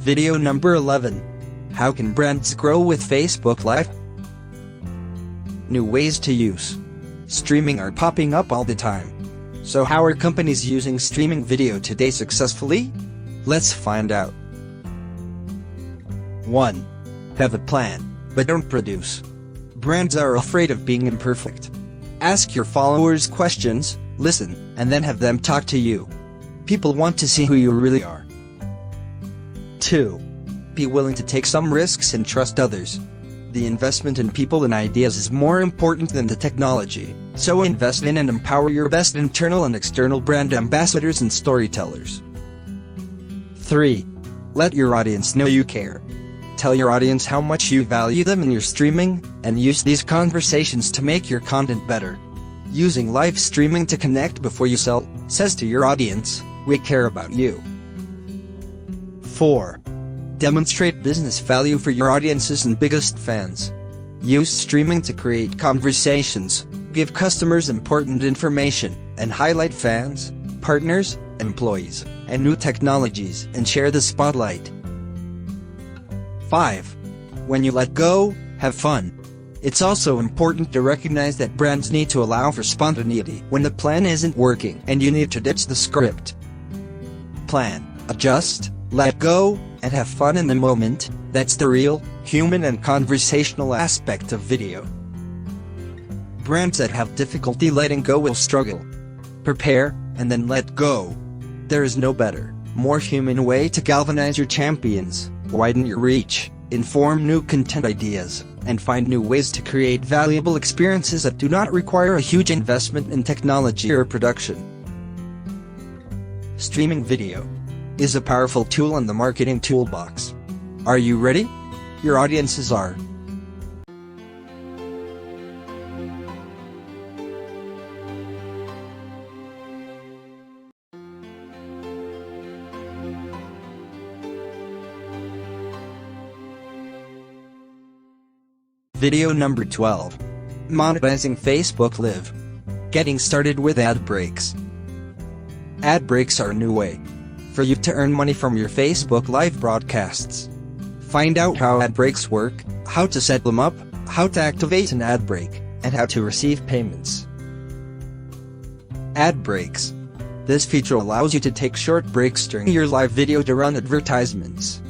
Video number 11. How can brands grow with Facebook Live? New ways to use streaming are popping up all the time. So how are companies using streaming video today successfully? Let's find out. 1. Have a plan, but don't produce. Brands are afraid of being imperfect. Ask your followers questions, listen, and then have them talk to you. People want to see who you really are. 2. Be willing to take some risks and trust others. The investment in people and ideas is more important than the technology, so invest in and empower your best internal and external brand ambassadors and storytellers. 3. Let your audience know you care. Tell your audience how much you value them in your streaming, and use these conversations to make your content better. Using live streaming to connect before you sell says to your audience, "We care about you." 4. Demonstrate business value for your audiences and biggest fans. Use streaming to create conversations, give customers important information, and highlight fans, partners, employees, and new technologies, and share the spotlight. 5. When you let go, have fun. It's also important to recognize that brands need to allow for spontaneity when the plan isn't working and you need to ditch the script. Plan, adjust, let go, and have fun in the moment. That's the real, human and conversational aspect of video. Brands that have difficulty letting go will struggle. Prepare, and then let go. There is no better, more human way to galvanize your champions, widen your reach, inform new content ideas, and find new ways to create valuable experiences that do not require a huge investment in technology or production. Streaming video is a powerful tool in the marketing toolbox. Are you ready? Your audiences are. Video number 12. Monetizing Facebook Live. Getting started with ad breaks. Ad breaks are a new way for you to earn money from your Facebook Live broadcasts. Find out how ad breaks work, how to set them up, how to activate an ad break, and how to receive payments. Ad breaks. This feature allows you to take short breaks during your live video to run advertisements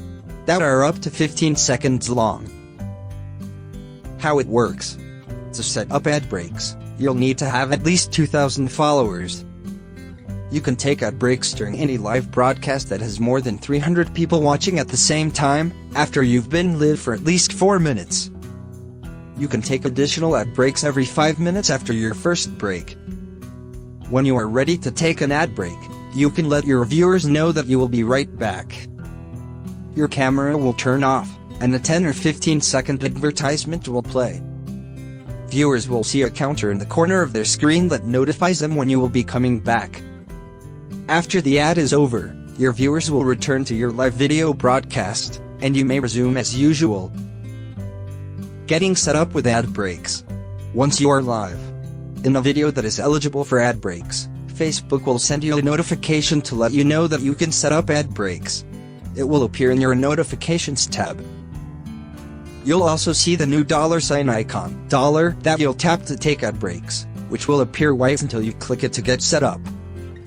that are up to 15 seconds long. How it works. To set up ad breaks, you'll need to have at least 2,000 followers. You can take ad breaks during any live broadcast that has more than 300 people watching at the same time, after you've been live for at least 4 minutes. You can take additional ad breaks every 5 minutes after your first break. When you are ready to take an ad break, you can let your viewers know that you will be right back. Your camera will turn off, and a 10 or 15-second advertisement will play. Viewers will see a counter in the corner of their screen that notifies them when you will be coming back. After the ad is over, your viewers will return to your live video broadcast, and you may resume as usual. Getting set up with ad breaks. Once you are live in a video that is eligible for ad breaks, Facebook will send you a notification to let you know that you can set up ad breaks. It will appear in your notifications tab. You'll also see the new $sign icon, that you'll tap to take ad breaks, which will appear white until you click it to get set up.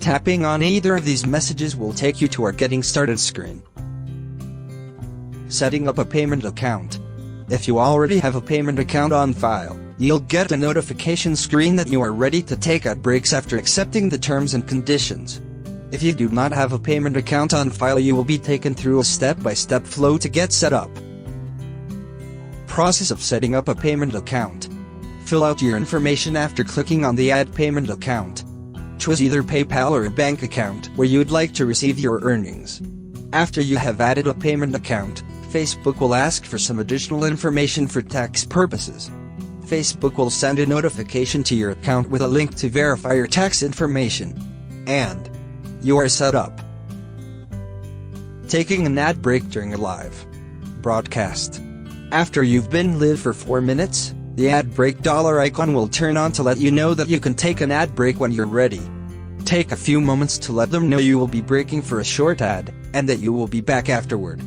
Tapping on either of these messages will take you to our Getting Started screen. Setting up a payment account. If you already have a payment account on file, you'll get a notification screen that you are ready to take ad breaks after accepting the terms and conditions. If you do not have a payment account on file, you will be taken through a step-by-step flow to get set up. Process of setting up a payment account. Fill out your information after clicking on the Add Payment Account. Choose either PayPal or a bank account where you'd like to receive your earnings. After you have added a payment account, Facebook will ask for some additional information for tax purposes. Facebook will send a notification to your account with a link to verify your tax information. And you are set up. Taking an ad break during a live broadcast. After you've been live for 4 minutes, the ad break icon will turn on to let you know that you can take an ad break when you're ready. Take a few moments to let them know you will be breaking for a short ad, and that you will be back afterward.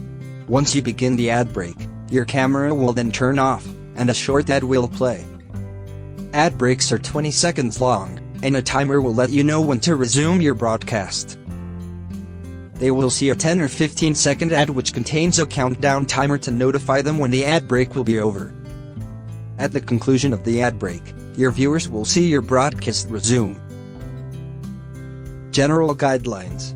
Once you begin the ad break, your camera will then turn off, and a short ad will play. Ad breaks are 20 seconds long, and a timer will let you know when to resume your broadcast. They will see a 10 or 15-second ad which contains a countdown timer to notify them when the ad break will be over. At the conclusion of the ad break, your viewers will see your broadcast resume. General guidelines.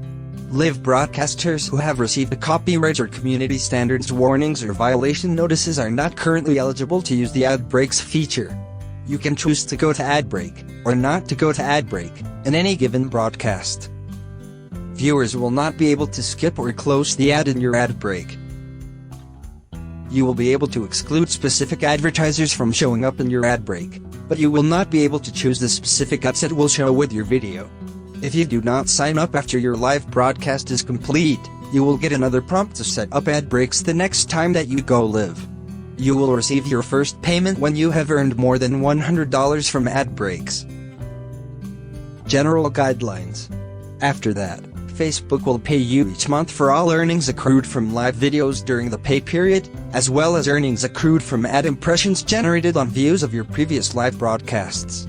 Live broadcasters who have received a copyright or community standards warnings or violation notices are not currently eligible to use the ad breaks feature. You can choose to go to ad break, or not to go to ad break, in any given broadcast. Viewers will not be able to skip or close the ad in your ad break. You will be able to exclude specific advertisers from showing up in your ad break, but you will not be able to choose the specific ads that will show with your video. If you do not sign up after your live broadcast is complete, you will get another prompt to set up ad breaks the next time that you go live. You will receive your first payment when you have earned more than $100 from ad breaks. General guidelines. After that, Facebook will pay you each month for all earnings accrued from live videos during the pay period, as well as earnings accrued from ad impressions generated on views of your previous live broadcasts.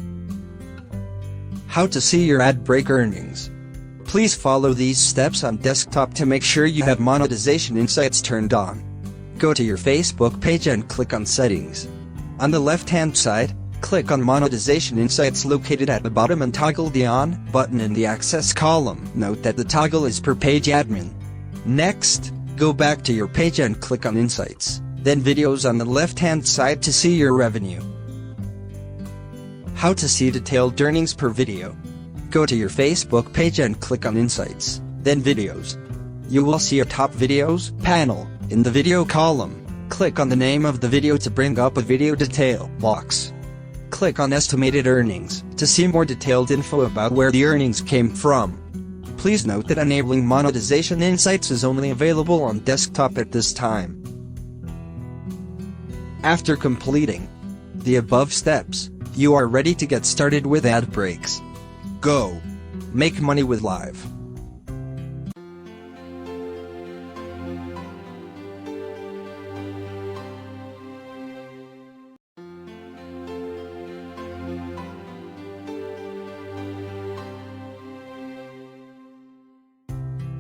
How to see your ad break earnings. Please follow these steps on desktop to make sure you have monetization insights turned on. Go to your Facebook page and click on Settings. On the left-hand side, click on Monetization Insights located at the bottom and toggle the On button in the Access column. Note that the toggle is per page admin. Next, go back to your page and click on Insights, then Videos on the left-hand side to see your revenue. How to see detailed earnings per video. Go to your Facebook page and click on Insights, then Videos. You will see a Top Videos panel. In the Video column, click on the name of the video to bring up a video detail box. Click on Estimated Earnings to see more detailed info about where the earnings came from. Please note that enabling monetization insights is only available on desktop at this time. After completing the above steps, you are ready to get started with ad breaks. Go! Make money with Live.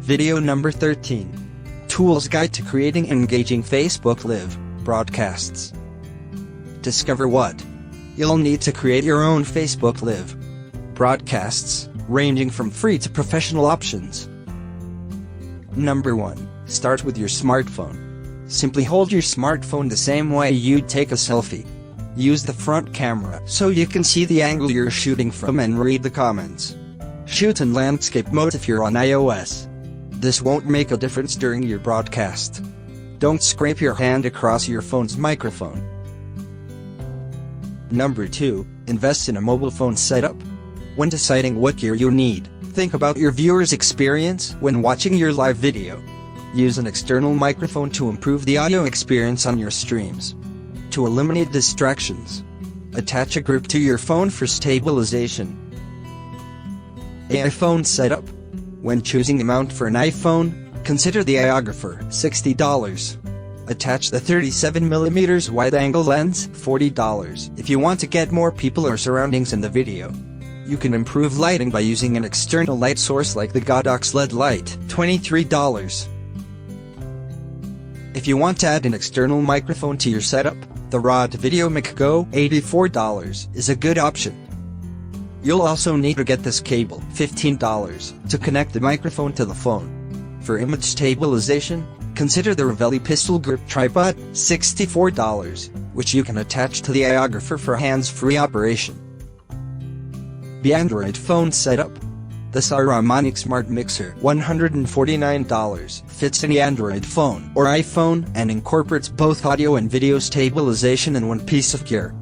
Video number 13. Tools Guide to Creating Engaging Facebook Live Broadcasts. Discover what you'll need to create your own Facebook Live broadcasts, ranging from free to professional options. Number 1. Start with your smartphone. Simply hold your smartphone the same way you'd take a selfie. Use the front camera so you can see the angle you're shooting from and read the comments. Shoot in landscape mode if you're on iOS. This won't make a difference during your broadcast. Don't scrape your hand across your phone's microphone. Number 2. Invest in a mobile phone setup. When deciding what gear you need, think about your viewer's experience when watching your live video. Use an external microphone to improve the audio experience on your streams. To eliminate distractions, attach a grip to your phone for stabilization. iPhone setup. When choosing the mount for an iPhone, consider the iOgrapher, $60. Attach the 37mm wide-angle lens, $40. If you want to get more people or surroundings in the video, you can improve lighting by using an external light source like the Godox LED light, $23. If you want to add an external microphone to your setup, the Rode VideoMic Go, $84, is a good option. You'll also need to get this cable, $15, to connect the microphone to the phone. For image stabilization, consider the Ravelli Pistol Grip Tripod, $64, which you can attach to the iOgrapher for hands-free operation. The Android phone setup. The Saramonic Smart Mixer, $149, fits any Android phone or iPhone and incorporates both audio and video stabilization in one piece of gear.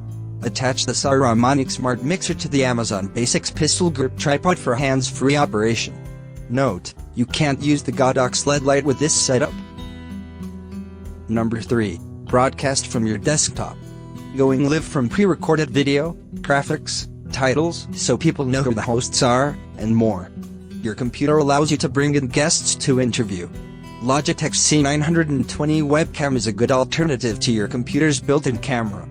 Attach the Saramonic Smart Mixer to the Amazon Basics Pistol Grip Tripod for hands-free operation. Note, you can't use the Godox LED light with this setup. Number 3. Broadcast from your desktop. Going live from pre-recorded video, graphics, titles so people know who the hosts are, and more. Your computer allows you to bring in guests to interview. Logitech's C920 webcam is a good alternative to your computer's built-in camera.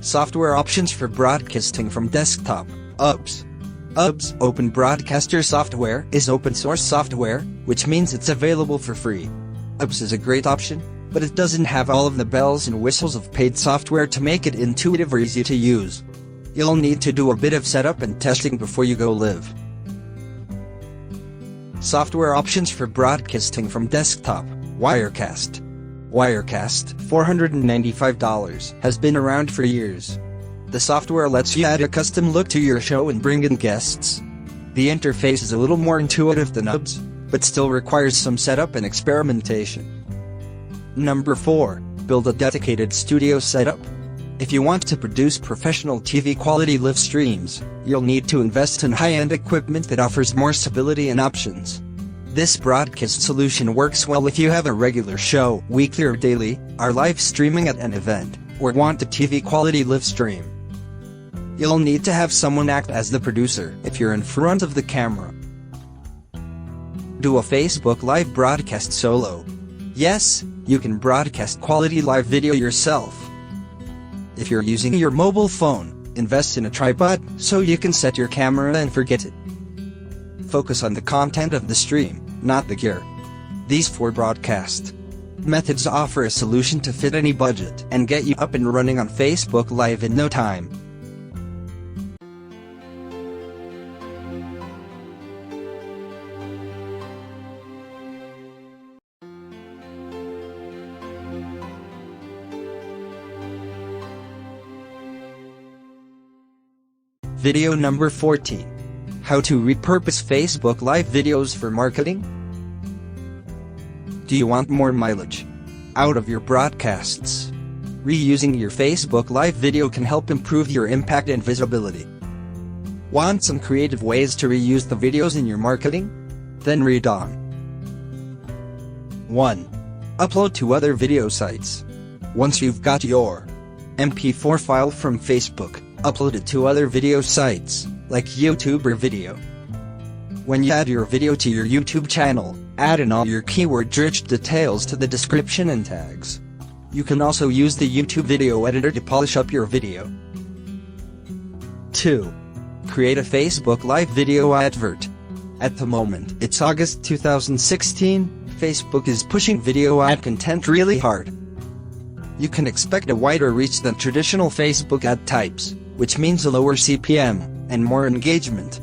Software options for broadcasting from desktop. UBS Open Broadcaster software is open source software, which means it's available for free. UBS is a great option, but it doesn't have all of the bells and whistles of paid software to make it intuitive or easy to use. You'll need to do a bit of setup and testing before you go live. Software options for broadcasting from desktop. Wirecast, $495, has been around for years. The software lets you add a custom look to your show and bring in guests. The interface is a little more intuitive than UBS, but still requires some setup and experimentation. Number 4. Build a dedicated studio setup. If you want to produce professional TV quality live streams, you'll need to invest in high-end equipment that offers more stability and options. This broadcast solution works well if you have a regular show, weekly or daily, are live streaming at an event, or want a TV quality live stream. You'll need to have someone act as the producer if you're in front of the camera. Do a Facebook Live broadcast solo. Yes, you can broadcast quality live video yourself. If you're using your mobile phone, invest in a tripod so you can set your camera and forget it. Focus on the content of the stream, not the gear. These 4 broadcast methods offer a solution to fit any budget and get you up and running on Facebook Live in no time. Video number 14. How to repurpose Facebook Live videos for marketing? Do you want more mileage out of your broadcasts? Reusing your Facebook Live video can help improve your impact and visibility. Want some creative ways to reuse the videos in your marketing? Then read on. 1. Upload to other video sites. Once you've got your MP4 file from Facebook, upload it to other video sites, like YouTube or Video. When you add your video to your YouTube channel, add in all your keyword-rich details to the description and tags. You can also use the YouTube video editor to polish up your video. 2. Create a Facebook Live video advert. At the moment, it's August 2016, Facebook is pushing video ad content really hard. You can expect a wider reach than traditional Facebook ad types, which means a lower CPM and more engagement.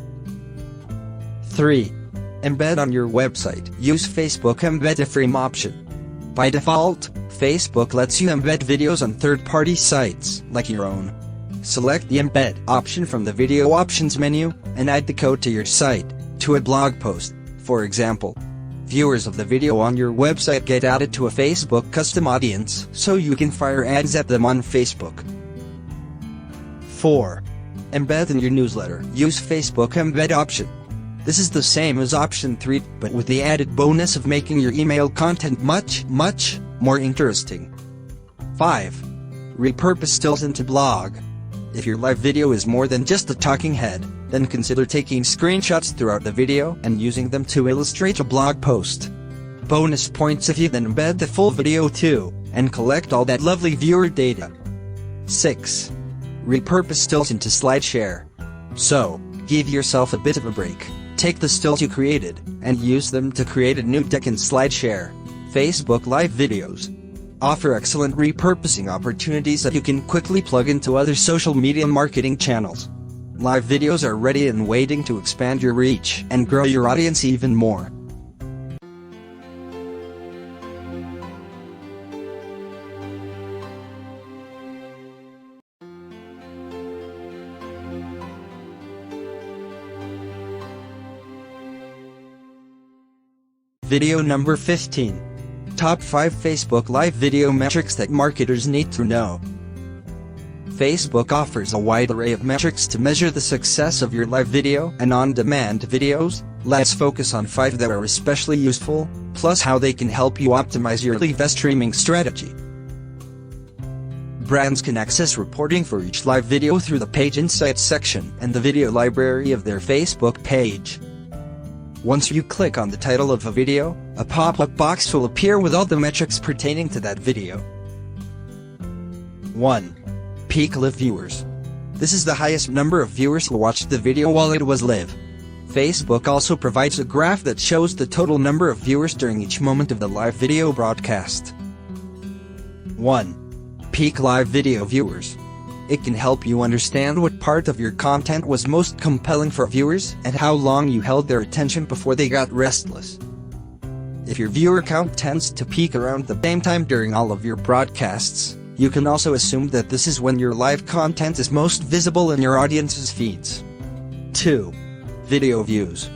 3. Embed on your website. Use Facebook Embed a Frame option. By default, Facebook lets you embed videos on third-party sites, like your own. Select the Embed option from the Video Options menu, and add the code to your site, to a blog post, for example. Viewers of the video on your website get added to a Facebook custom audience, so you can fire ads at them on Facebook. 4. Embed in your newsletter. Use Facebook Embed option. This is the same as option 3, but with the added bonus of making your email content much more interesting. 5. Repurpose stills into blog. If your live video is more than just a talking head, then consider taking screenshots throughout the video and using them to illustrate a blog post. Bonus points if you then embed the full video too, and collect all that lovely viewer data. 6. Repurpose stills into SlideShare. So, give yourself a bit of a break. Take the stills you created, and use them to create a new deck in SlideShare. Facebook Live videos offer excellent repurposing opportunities that you can quickly plug into other social media marketing channels. Live videos are ready and waiting to expand your reach and grow your audience even more. Video number 15. Top 5 Facebook Live video metrics that marketers need to know. Facebook offers a wide array of metrics to measure the success of your live video and on-demand videos. Let's focus on 5 that are especially useful, plus how they can help you optimize your live streaming strategy. Brands can access reporting for each live video through the Page Insights section and the video library of their Facebook page. Once you click on the title of a video, a pop-up box will appear with all the metrics pertaining to that video. 1. Peak live viewers. This is the highest number of viewers who watched the video while it was live. Facebook also provides a graph that shows the total number of viewers during each moment of the live video broadcast. 1. Peak live video viewers. It can help you understand what part of your content was most compelling for viewers and how long you held their attention before they got restless. If your viewer count tends to peak around the same time during all of your broadcasts, you can also assume that this is when your live content is most visible in your audience's feeds. 2. Video views.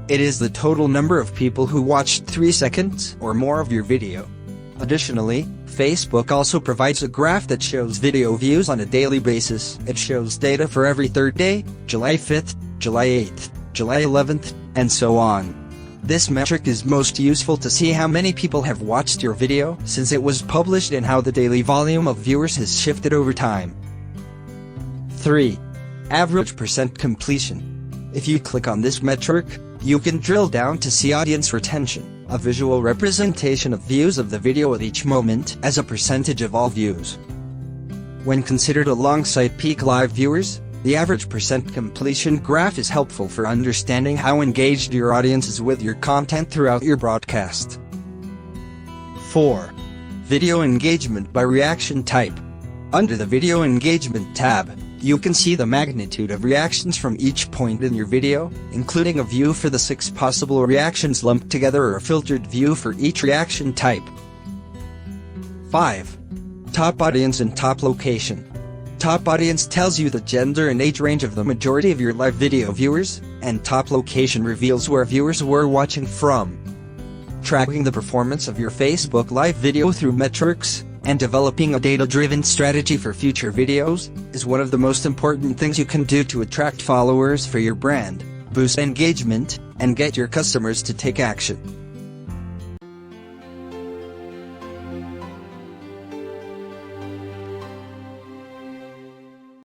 It is the total number of people who watched 3 seconds or more of your video. Additionally, Facebook also provides a graph that shows video views on a daily basis. It shows data for every third day, July 5th, July 8th, July 11th, and so on. This metric is most useful to see how many people have watched your video since it was published and how the daily volume of viewers has shifted over time. 3. Average percent completion. If you click on this metric, you can drill down to see audience retention, a visual representation of views of the video at each moment as a percentage of all views. When considered alongside peak live viewers, the average percent completion graph is helpful for understanding how engaged your audience is with your content throughout your broadcast. 4. Video engagement by reaction type. Under the Video Engagement tab, you can see the magnitude of reactions from each point in your video, including a view for the 6 possible reactions lumped together or a filtered view for each reaction type. 5. Top audience and top location. Top audience tells you the gender and age range of the majority of your live video viewers, and top location reveals where viewers were watching from. Tracking the performance of your Facebook live video through metrics, and developing a data-driven strategy for future videos, is one of the most important things you can do to attract followers for your brand, boost engagement, and get your customers to take action.